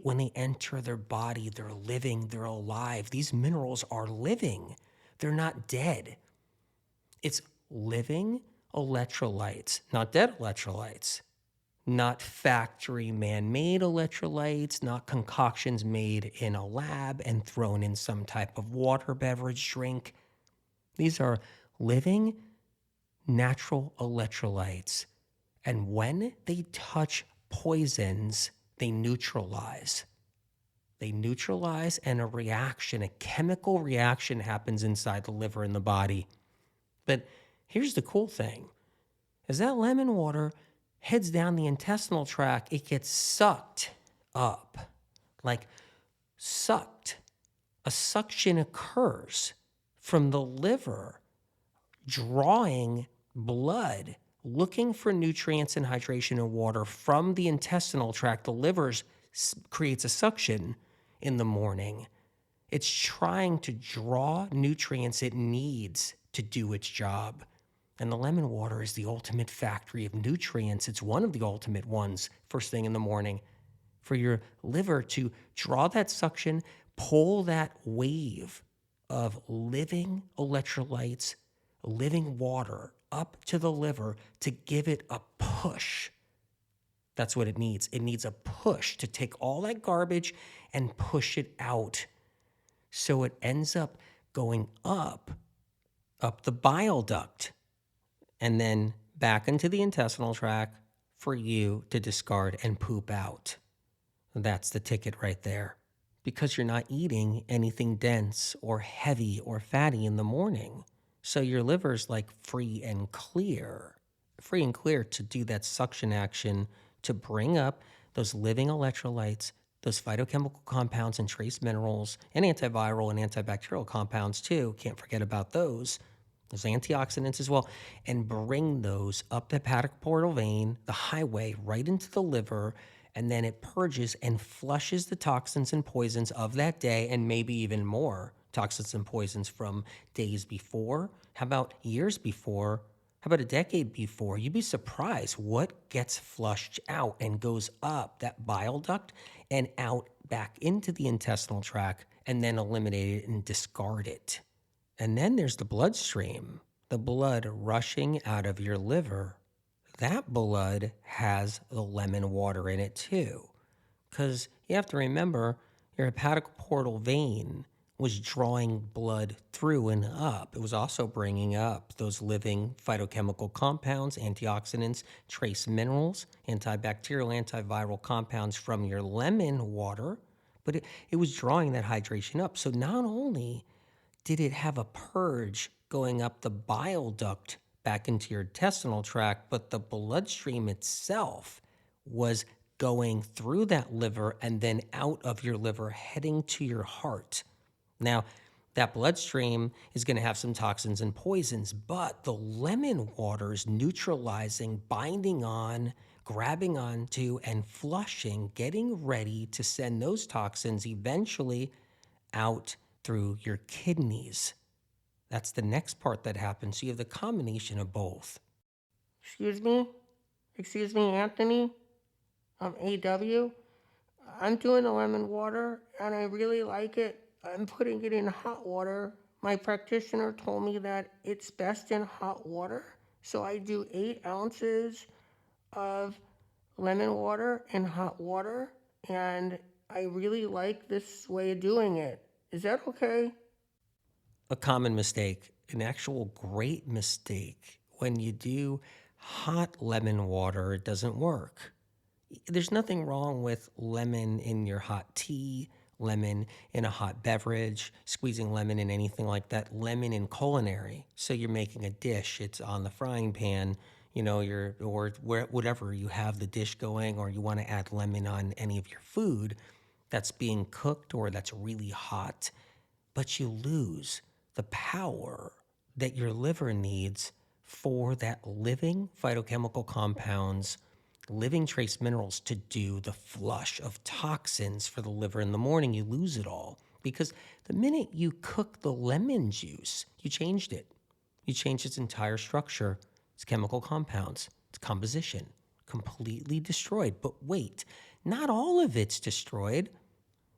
when they enter their body. They're living, they're alive. These minerals are living. They're not dead. It's living electrolytes, not dead electrolytes, not factory man-made electrolytes, not concoctions made in a lab and thrown in some type of water beverage drink. These are living natural electrolytes. And when they touch poisons, they neutralize. They neutralize, and a chemical reaction happens inside the liver and the body. But here's the cool thing. As that lemon water heads down the intestinal tract, it gets sucked up. Like sucked. A suction occurs from the liver drawing blood, looking for nutrients and hydration and water from the intestinal tract. The liver creates a suction in the morning. It's trying to draw nutrients it needs to do its job. And the lemon water is the ultimate factory of nutrients. It's one of the ultimate ones first thing in the morning for your liver to draw that suction, pull that wave of living electrolytes, living water up to the liver to give it a push. That's what it needs. It needs a push to take all that garbage and push it out. So it ends up going up the bile duct, and then back into the intestinal tract for you to discard and poop out. That's the ticket right there. Because you're not eating anything dense or heavy or fatty in the morning. So your liver's like free and clear to do that suction action to bring up those living electrolytes, those phytochemical compounds and trace minerals, and antiviral and antibacterial compounds too. Can't forget about those antioxidants as well, and bring those up the hepatic portal vein, the highway, right into the liver, and then it purges and flushes the toxins and poisons of that day, and maybe even more toxins and poisons from days before. How about years before? How about a decade before? You'd be surprised what gets flushed out and goes up that bile duct and out back into the intestinal tract and then eliminated and discarded. And then there's the bloodstream, the blood rushing out of your liver. That blood has the lemon water in it too. Because you have to remember, your hepatic portal vein was drawing blood through and up. It was also bringing up those living phytochemical compounds, antioxidants, trace minerals, antibacterial, antiviral compounds from your lemon water, but it was drawing that hydration up. So not only did it have a purge going up the bile duct back into your intestinal tract, but the bloodstream itself was going through that liver and then out of your liver, heading to your heart. Now, that bloodstream is going to have some toxins and poisons, but the lemon water is neutralizing, binding on, grabbing onto, and flushing, getting ready to send those toxins eventually out through your kidneys. That's the next part that happens. So you have the combination of both. Excuse me? Excuse me, Anthony? I'm AW. I'm doing the lemon water and I really like it. I'm putting it in hot water. My practitioner told me that it's best in hot water. So I do 8 ounces of lemon water in hot water and I really like this way of doing it. Is that okay? A common mistake, an actual great mistake. When you do hot lemon water, it doesn't work. There's nothing wrong with lemon in your hot tea, lemon in a hot beverage, squeezing lemon in anything like that, lemon in culinary. So you're making a dish, it's on the frying pan, whatever you have the dish going, or you want to add lemon on any of your food that's being cooked or that's really hot, but you lose the power that your liver needs for that living phytochemical compounds, living trace minerals to do the flush of toxins for the liver in the morning. You lose it all because the minute you cook the lemon juice, you changed it. You changed its entire structure, its chemical compounds, its composition, completely destroyed. But wait, not all of it's destroyed.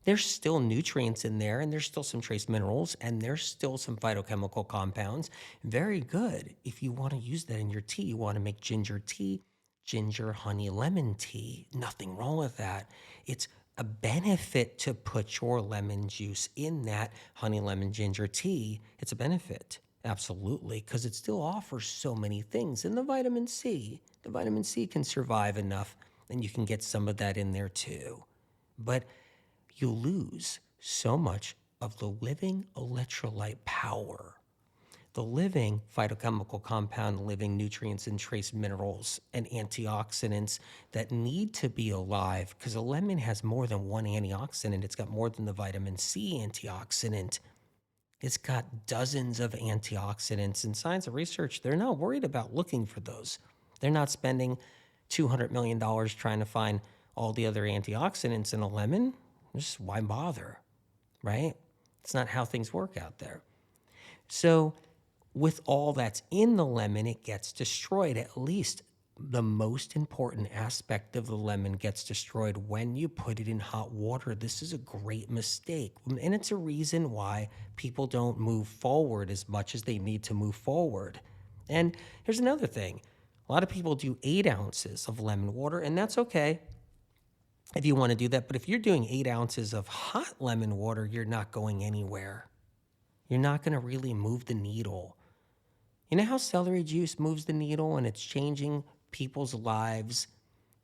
There's still nutrients in there, and there's still some trace minerals, and there's still some phytochemical compounds. Very good. If you want to use that in your tea, you want to make ginger tea, ginger, honey, lemon tea. Nothing wrong with that. It's a benefit to put your lemon juice in that honey, lemon, ginger tea. It's a benefit, absolutely, because it still offers so many things. And the vitamin C can survive enough, and you can get some of that in there too. But you lose so much of the living electrolyte power, the living phytochemical compound, living nutrients and trace minerals and antioxidants that need to be alive, because a lemon has more than one antioxidant. It's got more than the vitamin C antioxidant. It's got dozens of antioxidants, and science and research, they're not worried about looking for those. They're not spending $200 million trying to find all the other antioxidants in a lemon. Just why bother, right? It's not how things work out there. So with all that's in the lemon, it gets destroyed. At least the most important aspect of the lemon gets destroyed when you put it in hot water. This is a great mistake. And it's a reason why people don't move forward as much as they need to move forward. And here's another thing. A lot of people do 8 ounces of lemon water, and that's okay if you want to do that. But if you're doing 8 ounces of hot lemon water, you're not going anywhere. You're not going to really move the needle. You know how celery juice moves the needle and it's changing people's lives?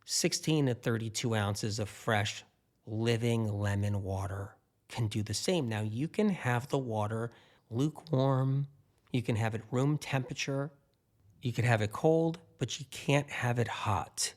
16 to 32 ounces of fresh, living lemon water can do the same. Now, you can have the water lukewarm. You can have it room temperature. You could have it cold, but you can't have it hot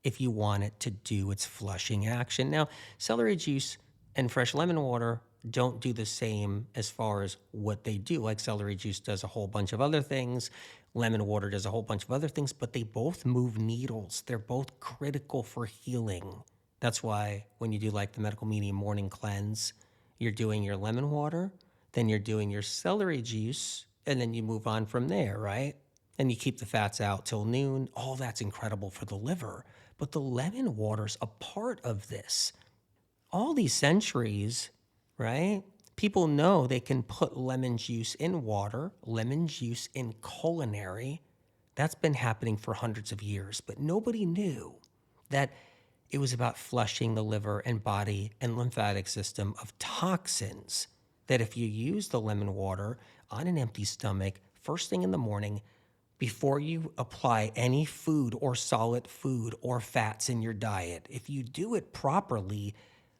if you want it to do its flushing action. Now, celery juice and fresh lemon water don't do the same as far as what they do. Like celery juice does a whole bunch of other things. Lemon water does a whole bunch of other things, but they both move needles. They're both critical for healing. That's why when you do like the medical medium morning cleanse, you're doing your lemon water, then you're doing your celery juice, and then you move on from there, right? And you keep the fats out till noon. All that's incredible for the liver. But the lemon water's a part of this. All these centuries, right? People know they can put lemon juice in water, lemon juice in culinary. That's been happening for hundreds of years, but nobody knew that it was about flushing the liver and body and lymphatic system of toxins. That if you use the lemon water on an empty stomach, first thing in the morning, before you apply any food or solid food or fats in your diet, if you do it properly,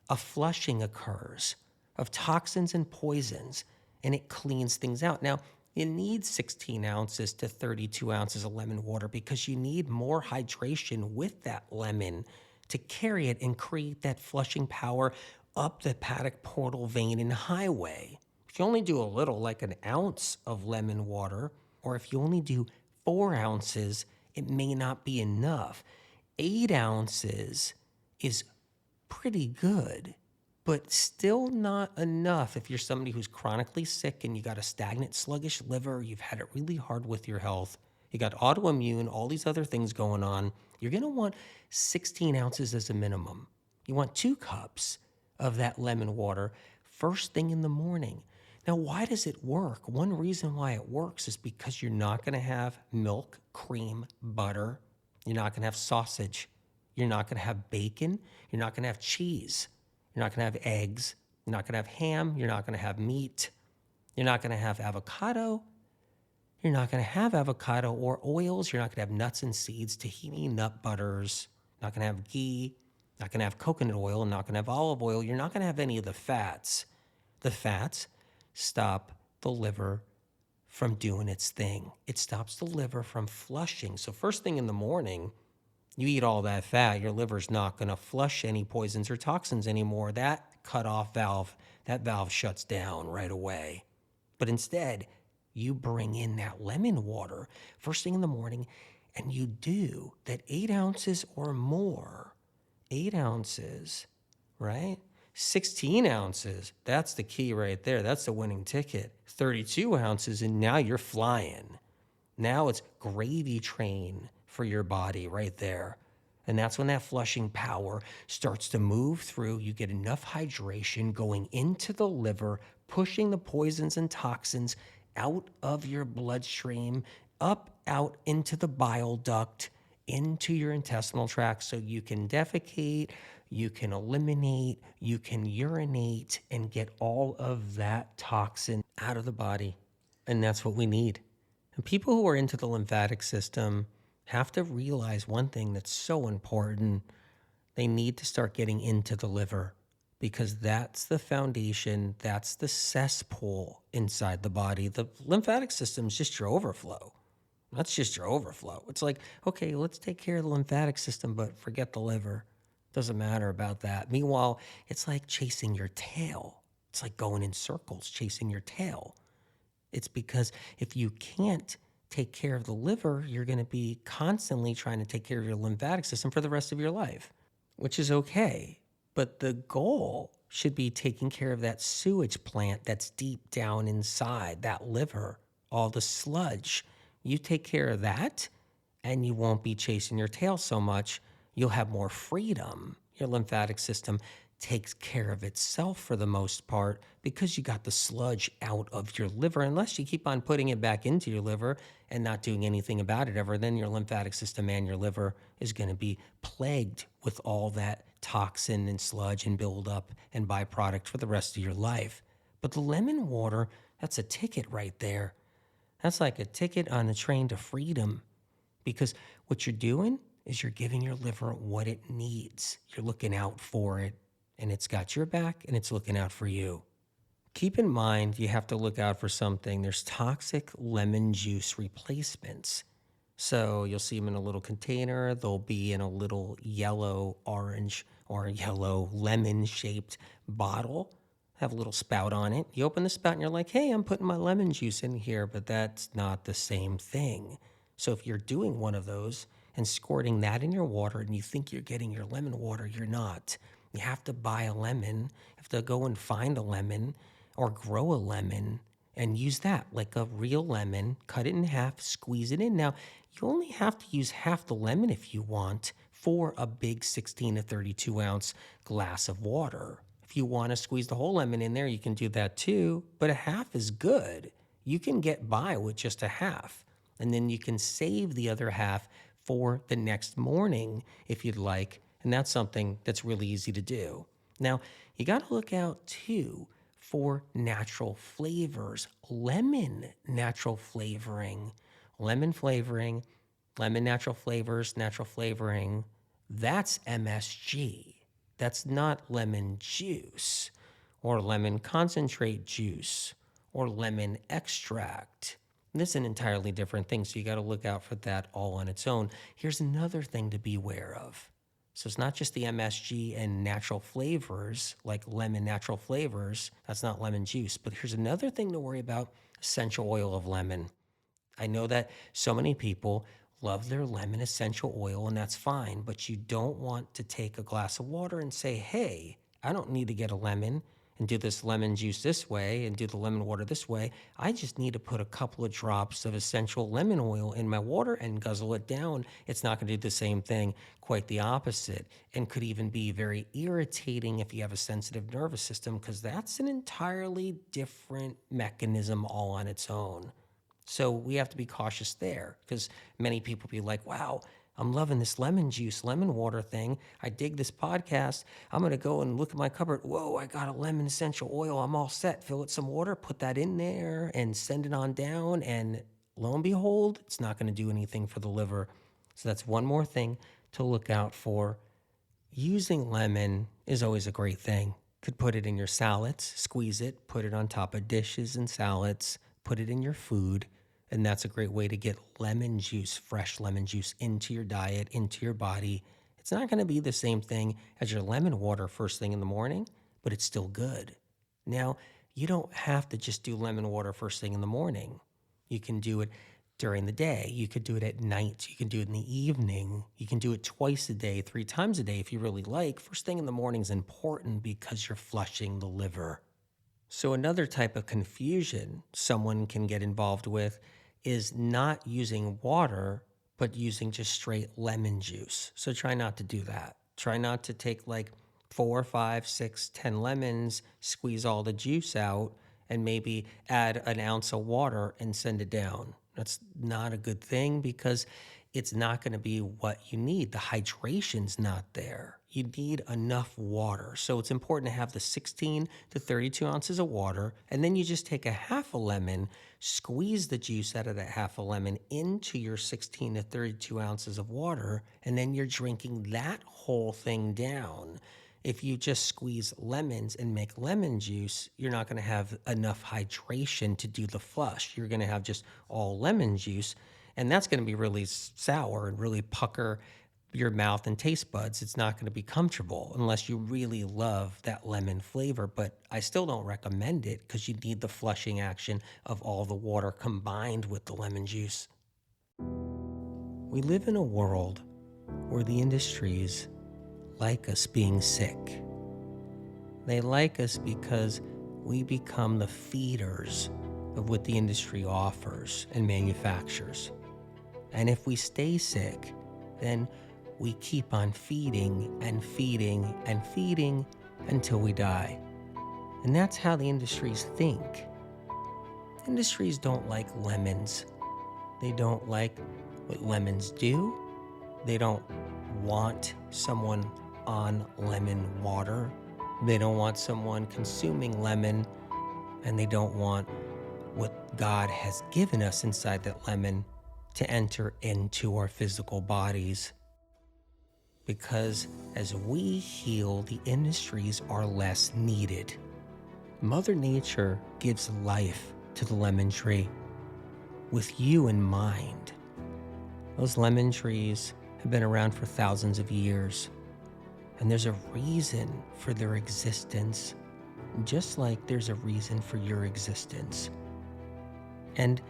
a flushing occurs of toxins and poisons, and it cleans things out. Now, you need 16 ounces to 32 ounces of lemon water because you need more hydration with that lemon to carry it and create that flushing power up the hepatic portal vein and highway. If you only do a little, like an ounce of lemon water, or if you only do 4 ounces, it may not be enough. 8 ounces is pretty good, but still not enough if you're somebody who's chronically sick and you got a stagnant, sluggish liver, you've had it really hard with your health, you got autoimmune, all these other things going on. You're going to want 16 ounces as a minimum. You want 2 cups of that lemon water first thing in the morning. Now, why does it work? One reason why it works is because you're not going to have milk, cream, butter. You're not going to have sausage. You're not going to have bacon. You're not going to have cheese. You're not going to have eggs. You're not going to have ham. You're not going to have meat. You're not going to have avocado. You're not going to have avocado or oils. You're not going to have nuts and seeds, tahini nut butters. Not going to have ghee. Not going to have coconut oil. Not going to have olive oil. You're not going to have any of the fats. The fats stop the liver from doing its thing. It stops the liver from flushing. So first thing in the morning, you eat all that fat, your liver's not going to flush any poisons or toxins anymore. That cutoff valve, that valve shuts down right away. But instead, you bring in that lemon water first thing in the morning, and you do that 8 ounces or more. 8 ounces, right? 16 ounces, that's the key right there. That's the winning ticket. 32 ounces, and now you're flying. Now it's gravy train for your body right there. And that's when that flushing power starts to move through. You get enough hydration going into the liver, pushing the poisons and toxins out of your bloodstream, up, out into the bile duct, into your intestinal tract, so you can defecate, you can eliminate, you can urinate, and get all of that toxin out of the body. And that's what we need. And people who are into the lymphatic system have to realize one thing that's so important. They need to start getting into the liver, because that's the foundation, that's the cesspool inside the body. The lymphatic system is just your overflow. That's just your overflow. It's like, okay, let's take care of the lymphatic system, but forget the liver. Doesn't matter about that. Meanwhile, it's like chasing your tail. It's like going in circles, chasing your tail. It's because if you can't take care of the liver, you're going to be constantly trying to take care of your lymphatic system for the rest of your life, which is okay. But the goal should be taking care of that sewage plant that's deep down inside that liver, all the sludge. You take care of that, and you won't be chasing your tail so much. You'll have more freedom. Your lymphatic system takes care of itself for the most part because you got the sludge out of your liver. Unless you keep on putting it back into your liver and not doing anything about it ever, then your lymphatic system and your liver is going to be plagued with all that toxin and sludge and buildup and byproduct for the rest of your life. But the lemon water, that's a ticket right there. That's like a ticket on the train to freedom. Because what you're doing is you're giving your liver what it needs. You're looking out for it, and it's got your back, and it's looking out for you. Keep in mind, you have to look out for something. There's toxic lemon juice replacements. So you'll see them in a little container. They'll be in a little yellow, orange, or yellow lemon-shaped bottle. Have a little spout on it. You open the spout, and you're like, hey, I'm putting my lemon juice in here, but that's not the same thing. So if you're doing one of those and squirting that in your water and you think you're getting your lemon water, you're not. You have to buy a lemon. You have to go and find a lemon or grow a lemon and use that like a real lemon, cut it in half, squeeze it in. Now, you only have to use half the lemon if you want for a big 16 to 32 ounce glass of water. If you want to squeeze the whole lemon in there, you can do that too, but a half is good. You can get by with just a half. And then you can save the other half for the next morning if you'd like. And that's something that's really easy to do. Now, you got to look out too for natural flavors. Lemon natural flavoring, lemon natural flavors, natural flavoring. That's MSG. That's not lemon juice or lemon concentrate juice or lemon extract. This is an entirely different thing, so you got to look out for that all on its own. Here's another thing to be aware of. So it's not just the MSG and natural flavors, like lemon natural flavors. That's not lemon juice. But here's another thing to worry about, essential oil of lemon. I know that so many people love their lemon essential oil, and that's fine. But you don't want to take a glass of water and say, hey, I don't need to get a lemon and do this lemon juice this way and do the lemon water this way. I just need to put a couple of drops of essential lemon oil in my water and guzzle it down. It's not going to do the same thing, quite the opposite, and could even be very irritating if you have a sensitive nervous system, because that's an entirely different mechanism all on its own. So we have to be cautious there, because many people be like, wow, I'm loving this lemon juice, lemon water thing. I dig this podcast. I'm going to go and look at my cupboard. Whoa, I got a lemon essential oil. I'm all set. Fill it some water, put that in there, and send it on down. And lo and behold, it's not going to do anything for the liver. So that's one more thing to look out for. Using lemon is always a great thing. Could put it in your salads, squeeze it, put it on top of dishes and salads, put it in your food. And that's a great way to get lemon juice, fresh lemon juice into your diet, into your body. It's not going to be the same thing as your lemon water first thing in the morning, but it's still good. Now, you don't have to just do lemon water first thing in the morning. You can do it during the day. You could do it at night. You can do it in the evening. You can do it twice a day, 3 times a day if you really like. First thing in the morning is important because you're flushing the liver. So another type of confusion someone can get involved with is not using water, but using just straight lemon juice. So try not to do that. Try not to take like 4, 5, 6, 10 lemons, squeeze all the juice out, and maybe add an ounce of water and send it down. That's not a good thing because it's not going to be what you need. The hydration's not there. You need enough water. So it's important to have the 16 to 32 ounces of water, and then you just take a half a lemon, squeeze the juice out of that half a lemon into your 16 to 32 ounces of water, and then you're drinking that whole thing down. If you just squeeze lemons and make lemon juice, you're not going to have enough hydration to do the flush. You're going to have just all lemon juice, and that's going to be really sour and really pucker your mouth and taste buds, it's not going to be comfortable unless you really love that lemon flavor. But I still don't recommend it because you need the flushing action of all the water combined with the lemon juice. We live in a world where the industries like us being sick. They like us because we become the feeders of what the industry offers and manufactures. And if we stay sick, then we keep on feeding and feeding and feeding until we die. And that's how the industries think. Industries don't like lemons. They don't like what lemons do. They don't want someone on lemon water. They don't want someone consuming lemon, and they don't want what God has given us inside that lemon to enter into our physical bodies. Because as we heal, the industries are less needed. Mother Nature gives life to the lemon tree with you in mind. Those lemon trees have been around for thousands of years, and there's a reason for their existence, just like there's a reason for your existence. And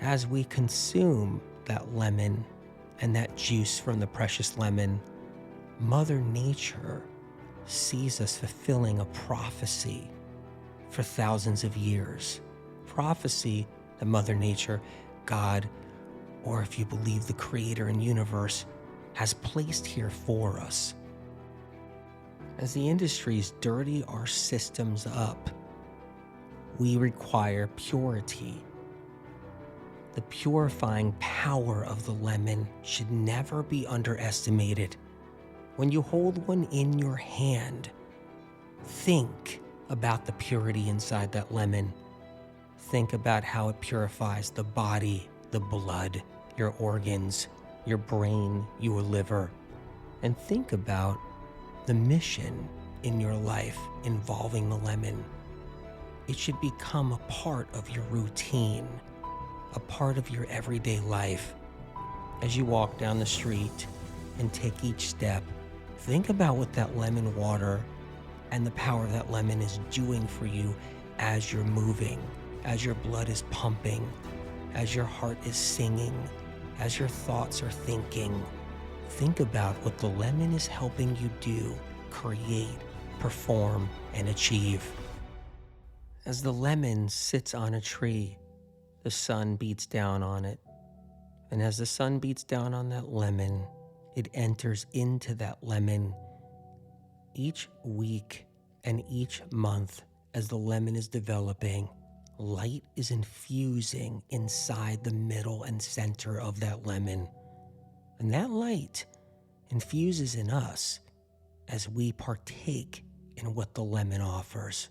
as we consume that lemon and that juice from the precious lemon, Mother Nature sees us fulfilling a prophecy for thousands of years. Prophecy that Mother Nature, God, or if you believe the Creator and universe, has placed here for us. As the industries dirty our systems up, we require purity. The purifying power of the lemon should never be underestimated. When you hold one in your hand, think about the purity inside that lemon. Think about how it purifies the body, the blood, your organs, your brain, your liver. And think about the mission in your life involving the lemon. It should become a part of your routine, a part of your everyday life. As you walk down the street and take each step, think about what that lemon water and the power of that lemon is doing for you as you're moving, as your blood is pumping, as your heart is singing, as your thoughts are thinking. Think about what the lemon is helping you do, create, perform, and achieve. As the lemon sits on a tree, the sun beats down on it. And as the sun beats down on that lemon, it enters into that lemon. Each week and each month, as the lemon is developing, light is infusing inside the middle and center of that lemon. And that light infuses in us as we partake in what the lemon offers.